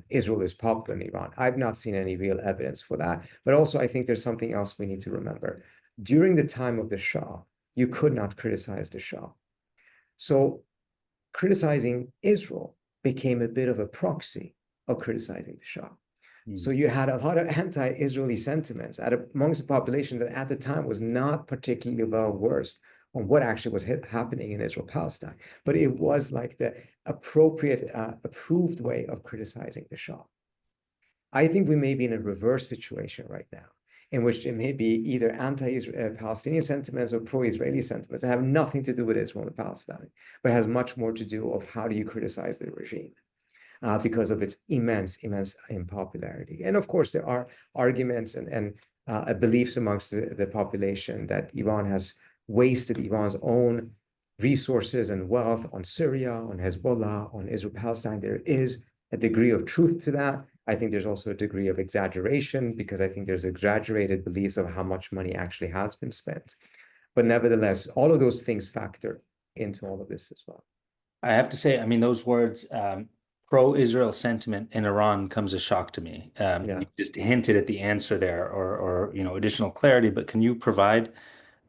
Israel is popular in Iran. I've not seen any real evidence for that. But also, I think there's something else we need to remember. During the time of the Shah, you could not criticize the Shah. So criticizing Israel became a bit of a proxy of criticizing the Shah. So you had a lot of anti-Israeli sentiments amongst the population that at the time was not particularly well versed on what actually was happening in Israel-Palestine. But it was like the appropriate, approved way of criticizing the Shah. I think we may be in a reverse situation right now, in which it may be either anti-Palestinian sentiments or pro-Israeli sentiments that have nothing to do with Israel and Palestine, but has much more to do of how do you criticize the regime. Because of its immense unpopularity. And of course, there are arguments and beliefs amongst the population that Iran has wasted Iran's own resources and wealth on Syria, on Hezbollah, on Israel-Palestine. There is a degree of truth to that. I think there's also a degree of exaggeration because I think there's exaggerated beliefs of how much money actually has been spent. But nevertheless, all of those things factor into all of this as well. I have to say, I mean, those words, pro-Israel sentiment in Iran comes as shock to me. Yeah. You just hinted at the answer there or additional clarity, but can you provide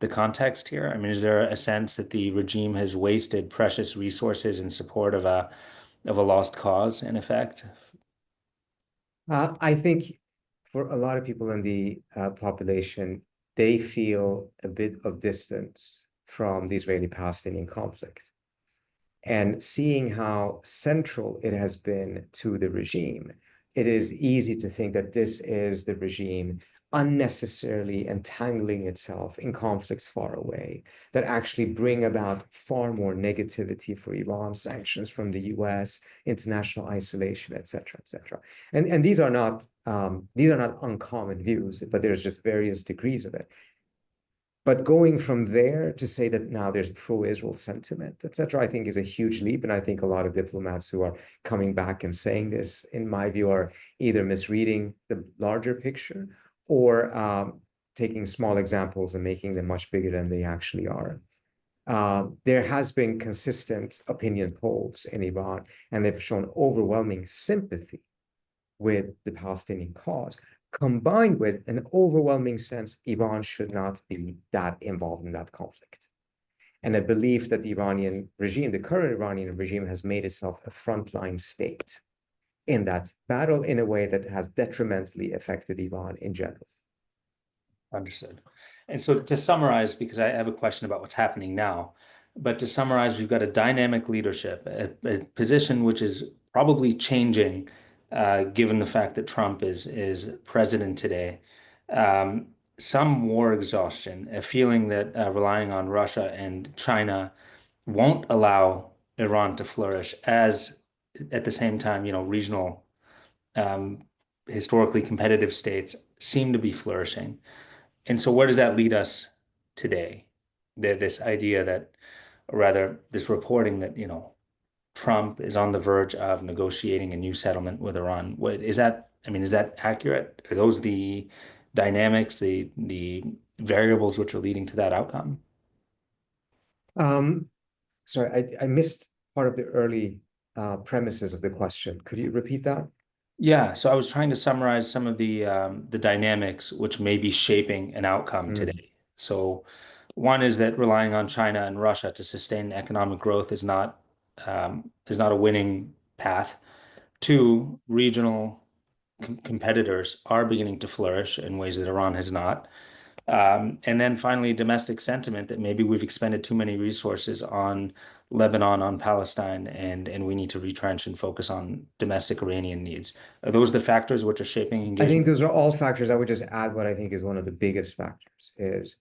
the context here? I mean, is there a sense that the regime has wasted precious resources in support of a lost cause, in effect? I think for a lot of people in the population, they feel a bit of distance from the Israeli-Palestinian conflict. And seeing how central it has been to the regime, it is easy to think that this is the regime unnecessarily entangling itself in conflicts far away that actually bring about far more negativity for Iran, sanctions from the US, international isolation, et cetera, et cetera. And these are not uncommon views, but there's just various degrees of it. But going from there to say that now there's pro-Israel sentiment, et cetera, I think is a huge leap. And I think a lot of diplomats who are coming back and saying this, in my view, are either misreading the larger picture or taking small examples and making them much bigger than they actually are. There has been consistent opinion polls in Iran, and they've shown overwhelming sympathy with the Palestinian cause, combined with an overwhelming sense Iran should not be that involved in that conflict. And a belief that the Iranian regime, the current Iranian regime, has made itself a frontline state in that battle in a way that has detrimentally affected Iran in general. Understood. And so to summarize, because I have a question about what's happening now, but to summarize, we've got a dynamic leadership, a position which is probably changing given the fact that Trump is president today. Um, some war exhaustion, a feeling that relying on Russia and China won't allow Iran to flourish, as at the same time, regional, um, historically competitive states seem to be flourishing. And so, where does that lead us today? This idea that, or rather, this reporting that, Trump is on the verge of negotiating a new settlement with Iran. What is that? I mean, is that accurate? Are those the dynamics, the variables which are leading to that outcome? Sorry, I missed part of the early premises of the question. Could you repeat that? Yeah, so I was trying to summarize some of the dynamics which may be shaping an outcome Mm. today. So one is that relying on China and Russia to sustain economic growth is not a winning path. Two, regional competitors are beginning to flourish in ways that Iran has not. And then finally, domestic sentiment that maybe we've expended too many resources on Lebanon, on Palestine, and we need to retrench and focus on domestic Iranian needs. Are those the factors which are shaping I think engagement? those are all factors. I would just add what I think is one of the biggest factors is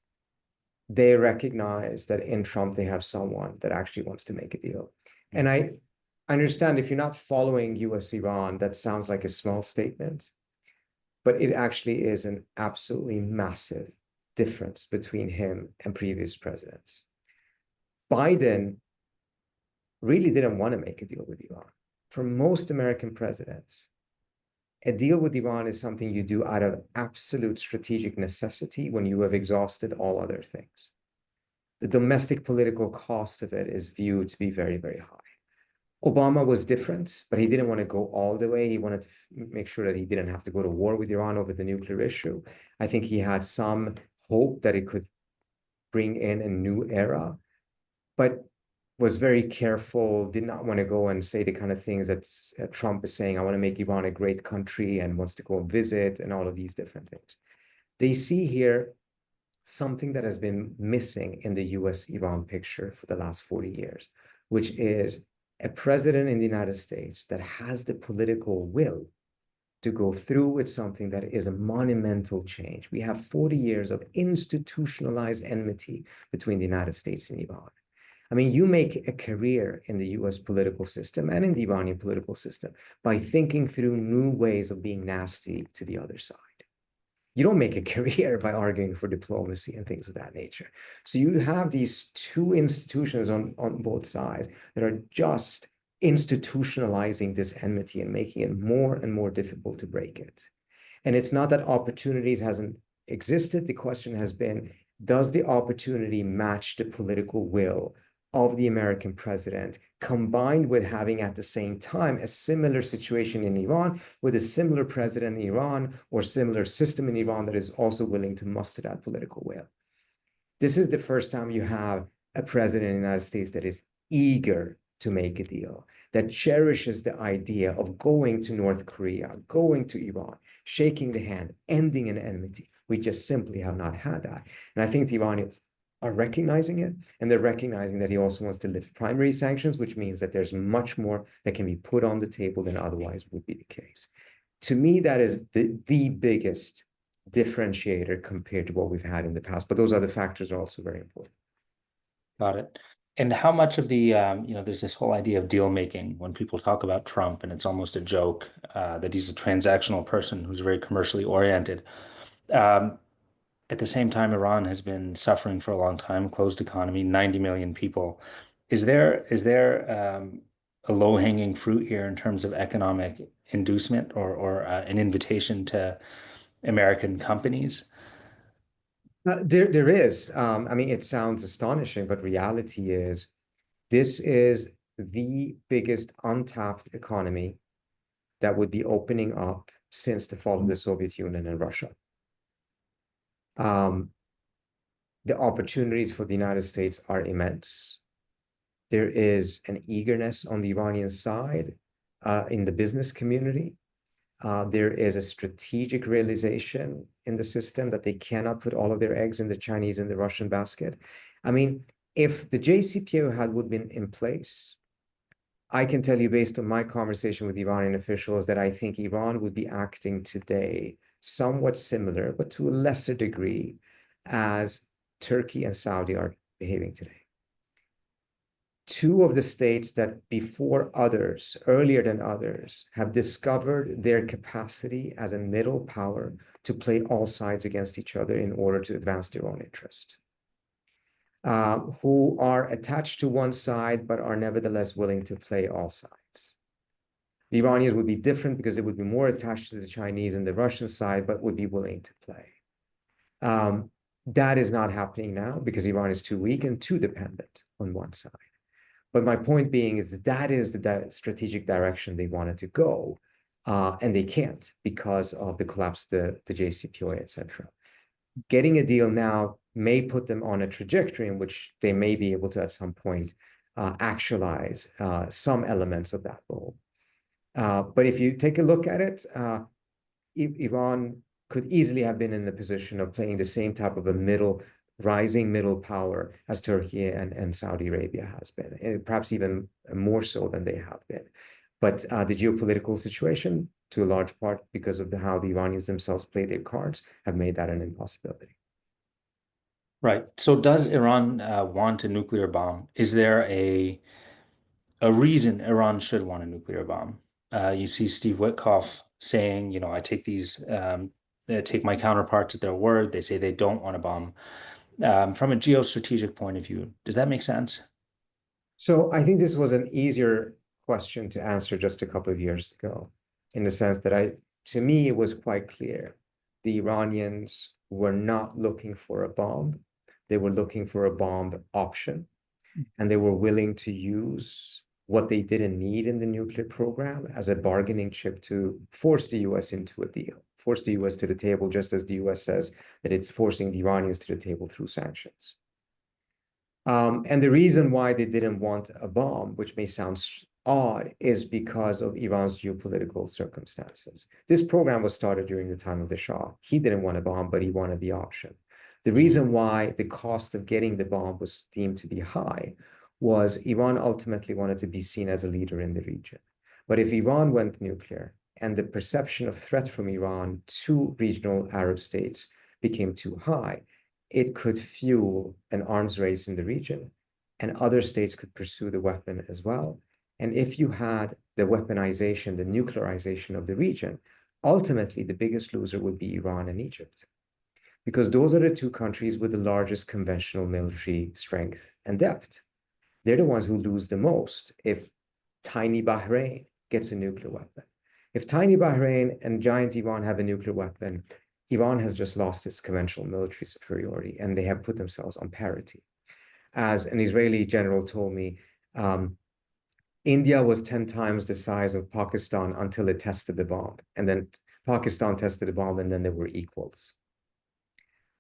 they recognize that in Trump they have someone that actually wants to make a deal. And I understand if you're not following US-Iran, that sounds like a small statement, but it actually is an absolutely massive difference between him and previous presidents. Biden really didn't want to make a deal with Iran. For most American presidents, a deal with Iran is something you do out of absolute strategic necessity when you have exhausted all other things. The domestic political cost of it is viewed to be very, very high. Obama was different, but he didn't want to go all the way. He wanted to make sure that he didn't have to go to war with Iran over the nuclear issue. I think he had some hope that it could bring in a new era, but was very careful, did not want to go and say the kind of things that Trump is saying, I want to make Iran a great country and wants to go and visit and all of these different things. They see here something that has been missing in the US-Iran picture for the last 40 years, which is a president in the United States that has the political will to go through with something that is a monumental change. We have 40 years of institutionalized enmity between the United States and Iran. I mean, you make a career in the US political system and in the Iranian political system by thinking through new ways of being nasty to the other side. You don't make a career by arguing for diplomacy and things of that nature. So you have these two institutions on both sides that are just institutionalizing this enmity and making it more and more difficult to break it. And it's not that opportunities hasn't existed. The question has been, does the opportunity match the political will of the American president, combined with having at the same time a similar situation in Iran with a similar president in Iran or similar system in Iran that is also willing to muster that political will? This is the first time you have a president in the United States that is eager to make a deal, that cherishes the idea of going to North Korea, going to Iran, shaking the hand, ending an enmity. We just simply have not had that. And I think the Iranians are recognizing it, and they're recognizing that he also wants to lift primary sanctions, which means that there's much more that can be put on the table than otherwise would be the case. To me, that is the biggest differentiator compared to what we've had in the past. But those other factors are also very important. Got it. And how much of there's this whole idea of deal making when people talk about Trump, and it's almost a joke that he's a transactional person who's very commercially oriented. Um, At the same time, Iran has been suffering for a long time, closed economy, 90 million people. Is there a low-hanging fruit here in terms of economic inducement or an invitation to American companies? There is. I mean, it sounds astonishing, but reality is this is the biggest untapped economy that would be opening up since the fall of the Soviet Union and Russia. The opportunities for the United States are immense. There is an eagerness on the Iranian side in the business community. There is a strategic realization in the system that they cannot put all of their eggs in the Chinese and the Russian basket. I mean, if the JCPOA would have been in place, I can tell you based on my conversation with Iranian officials that I think Iran would be acting today somewhat similar, but to a lesser degree, as Turkey and Saudi are behaving today. Two of the states that before others, earlier than others, have discovered their capacity as a middle power to play all sides against each other in order to advance their own interest. Who are attached to one side, but are nevertheless willing to play all sides. The Iranians would be different because they would be more attached to the Chinese and the Russian side, but would be willing to play. That is not happening now because Iran is too weak and too dependent on one side. But my point being is that is the strategic direction they wanted to go, and they can't because of the collapse of the JCPOA, et cetera. Getting a deal now may put them on a trajectory in which they may be able to, at some point, actualize some elements of that goal. But if you take a look at it, Iran could easily have been in the position of playing the same type of a rising middle power as Turkey and Saudi Arabia has been, and perhaps even more so than they have been. But the geopolitical situation, to a large part because of how the Iranians themselves play their cards, have made that an impossibility. Right. So does Iran want a nuclear bomb? Is there a reason Iran should want a nuclear bomb? You see Steve Witkoff saying, I take take my counterparts at their word. They say they don't want a bomb. From a geostrategic point of view, does that make sense? So I think this was an easier question to answer just a couple of years ago, in the sense that to me, it was quite clear. The Iranians were not looking for a bomb. They were looking for a bomb option, and they were willing to use what they didn't need in the nuclear program as a bargaining chip to force the US into a deal, force the US to the table, just as the US says that it's forcing the Iranians to the table through sanctions. And the reason why they didn't want a bomb, which may sound odd, is because of Iran's geopolitical circumstances. This program was started during the time of the Shah. He didn't want a bomb, but he wanted the option. The reason why the cost of getting the bomb was deemed to be high was Iran ultimately wanted to be seen as a leader in the region. But if Iran went nuclear and the perception of threat from Iran to regional Arab states became too high, it could fuel an arms race in the region, and other states could pursue the weapon as well. And if you had the weaponization, the nuclearization of the region, ultimately the biggest loser would be Iran and Egypt, because those are the two countries with the largest conventional military strength and depth. They're the ones who lose the most if tiny Bahrain gets a nuclear weapon. If tiny Bahrain and giant Iran have a nuclear weapon, Iran has just lost its conventional military superiority, and they have put themselves on parity. As an Israeli general told me, India was 10 times the size of Pakistan until it tested the bomb. And then Pakistan tested the bomb, and then they were equals.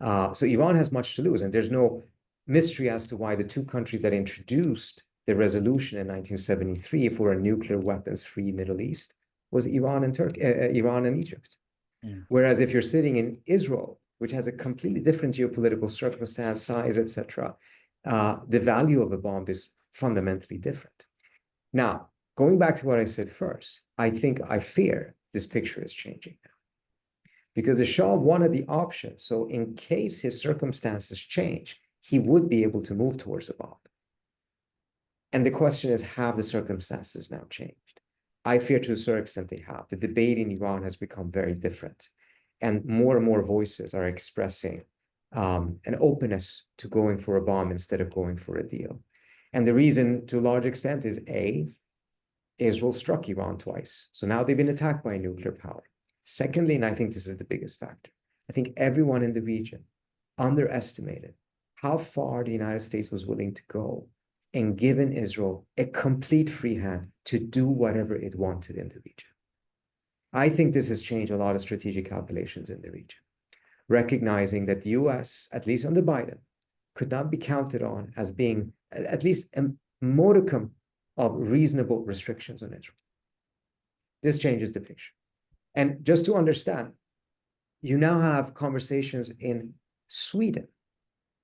So Iran has much to lose, and there's no mystery as to why the two countries that introduced the resolution in 1973 for a nuclear weapons-free Middle East was Iran and Egypt. Mm. Whereas if you're sitting in Israel, which has a completely different geopolitical circumstance, size, etc., the value of a bomb is fundamentally different. Now, going back to what I said first, I fear this picture is changing now. Because the Shah wanted the option. So in case his circumstances change, he would be able to move towards a bomb. And the question is, have the circumstances now changed? I fear to a certain extent they have. The debate in Iran has become very different. And more voices are expressing an openness to going for a bomb instead of going for a deal. And the reason, to a large extent, is A, Israel struck Iran twice. So now they've been attacked by a nuclear power. Secondly, and I think this is the biggest factor, I think everyone in the region underestimated how far the United States was willing to go and given Israel a complete free hand to do whatever it wanted in the region. I think this has changed a lot of strategic calculations in the region, recognizing that the US, at least under Biden, could not be counted on as being at least a modicum of reasonable restrictions on Israel. This changes the picture. And just to understand, you now have conversations in Sweden,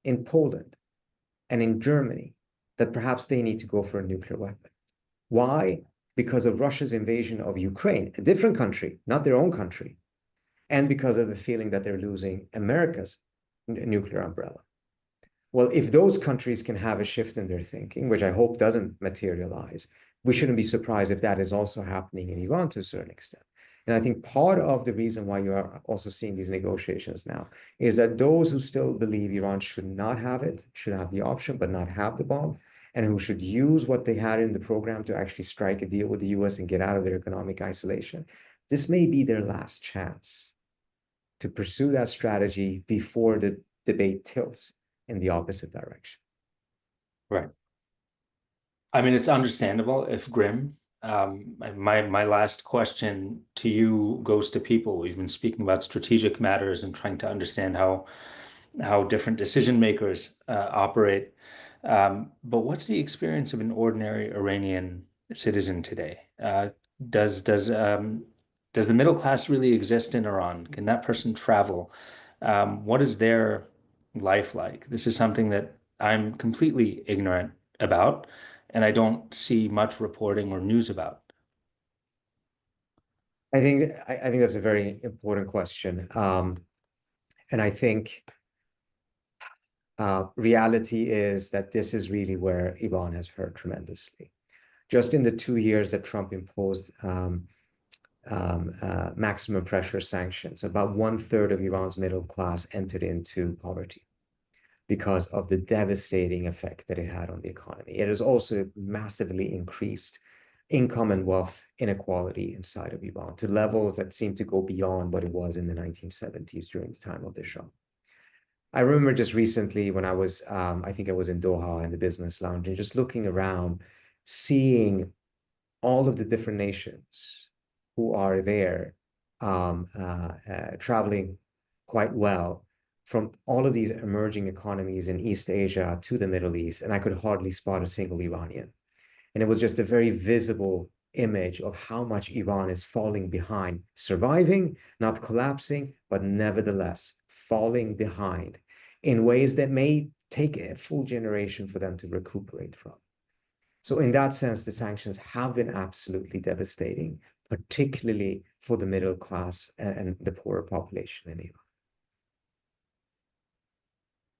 in Poland, and in Germany that perhaps they need to go for a nuclear weapon. Why? Because of Russia's invasion of Ukraine, a different country, not their own country, and because of the feeling that they're losing America's nuclear umbrella. Well, if those countries can have a shift in their thinking, which I hope doesn't materialize, we shouldn't be surprised if that is also happening in Iran to a certain extent. And I think part of the reason why you are also seeing these negotiations now is that those who still believe Iran should not have it, should have the option, but not have the bomb, and who should use what they had in the program to actually strike a deal with the US and get out of their economic isolation, this may be their last chance to pursue that strategy before the debate tilts in the opposite direction. Right. I mean, it's understandable if grim. My last question to you goes to people. We've been speaking about strategic matters and trying to understand how different decision makers operate. But what's the experience of an ordinary Iranian citizen today? Does does um, does the middle class really exist in Iran? Can that person travel? What is their life like? This is something that I'm completely ignorant about, and I don't see much reporting or news about. I think that's a very important question. And I think reality is that this is really where Iran has hurt tremendously. Just in the 2 years that Trump imposed maximum pressure sanctions, about 1/3 of Iran's middle class entered into poverty because of the devastating effect that it had on the economy. It has also massively increased income and wealth inequality inside of Iran to levels that seem to go beyond what it was in the 1970s during the time of the Shah. I remember just recently when I think I was in Doha in the business lounge and just looking around, seeing all of the different nations who are there traveling quite well from all of these emerging economies in East Asia to the Middle East, and I could hardly spot a single Iranian. And it was just a very visible image of how much Iran is falling behind, surviving, not collapsing, but nevertheless falling behind in ways that may take a full generation for them to recuperate from. So in that sense, the sanctions have been absolutely devastating, particularly for the middle class and the poorer population in Iran.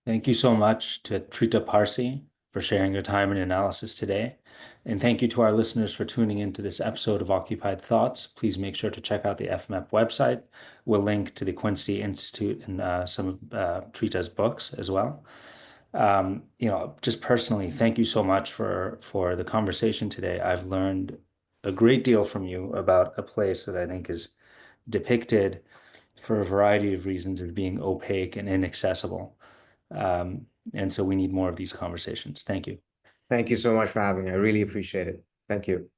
Thank you so much to Trita Parsi for sharing your time and analysis today. And thank you to our listeners for tuning into this episode of Occupied Thoughts. Please make sure to check out the FMEP website. We'll link to the Quincy Institute and some of Trita's books as well. Just personally, thank you so much for the conversation today. I've learned a great deal from you about a place that I think is depicted for a variety of reasons as being opaque and inaccessible. And so we need more of these conversations. Thank you. Thank you so much for having me. I really appreciate it. Thank you.